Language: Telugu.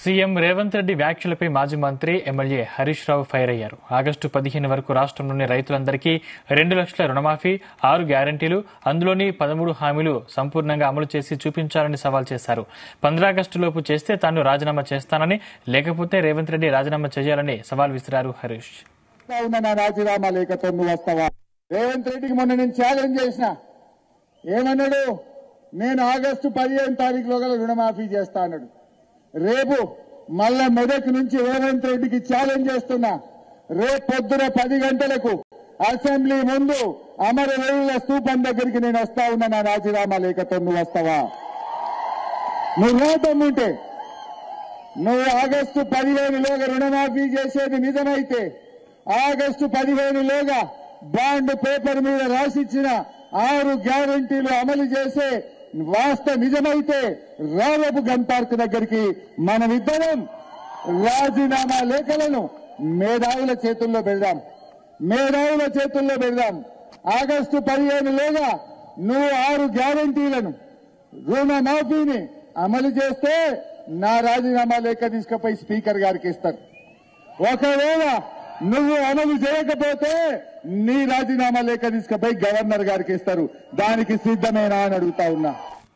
సీఎం రేవంత్ రెడ్డి వ్యాఖ్యలపై మాజీ మంత్రి ఎమ్మెల్యే హరీష్ రావు ఫైర్ అయ్యారు. ఆగస్టు 15 వరకు రాష్ట్రంలోని రైతులందరికీ 2 లక్షల రుణమాఫీ, 6 గ్యారంటీలు, అందులోని 13 హామీలు సంపూర్ణంగా అమలు చేసి చూపించాలని సవాల్ చేశారు. 15 ఆగస్టులోపు చేస్తే తాను రాజీనామా చేస్తానని, లేకపోతే రేవంత్ రెడ్డి రాజీనామా చేయాలని సవాల్ విసిరారు హరీష్. రాజీనామా లేకపోతే నువ్వు వస్తావా? రేవంత్ రెడ్డికి మొన్న నేను ఛాలెంజ్ చేసిన, ఏమన్నాడు? నేను ఆగస్టు 15 తారీఖులో గల రుణమాఫీ చేస్తా అన్నాడు. రేపు మళ్ళా మెదక్ నుంచి రేవంత్ రెడ్డికి ఛాలెంజ్ చేస్తున్నా, రేపు పొద్దున 10 గంటలకు అసెంబ్లీ ముందు అమరవీరుల స్తూపం దగ్గరికి నేను వస్తా ఉన్నా. నా రాజీనామా లేకపోతే నువ్వు వస్తావా? నువ్వు రాతమ్ముంటే, నువ్వు ఆగస్టు 15లోగా రుణమాఫీ చేసేది నిజమైతే, ఆగస్టు 15లోగా బాండ్ పేపర్ మీద రాసిచ్చిన 6 గ్యారంటీలు అమలు చేసే వాస్తవ నిజమైతే, రావపు గన్ పార్క్ దగ్గరికి మనమిద్దరం రాజీనామా లేఖలను మేధావుల చేతుల్లో పెడదాం. ఆగస్టు 15లోగా నువ్వు 6 గ్యారంటీలను, రుణమాఫీని అమలు చేస్తే నా రాజీనామా లేఖ తీసుకుపోయి స్పీకర్ గారికి ఇస్తారు. ఒకవేళ నువ్వు అమలు చేయకపోతే నీ రాజీనామా లేఖ తీసుకుపోయి గవర్నర్ గారికి ఇస్తారు. దానికి సిద్ధమేనా అని అడుగుతా ఉన్నా.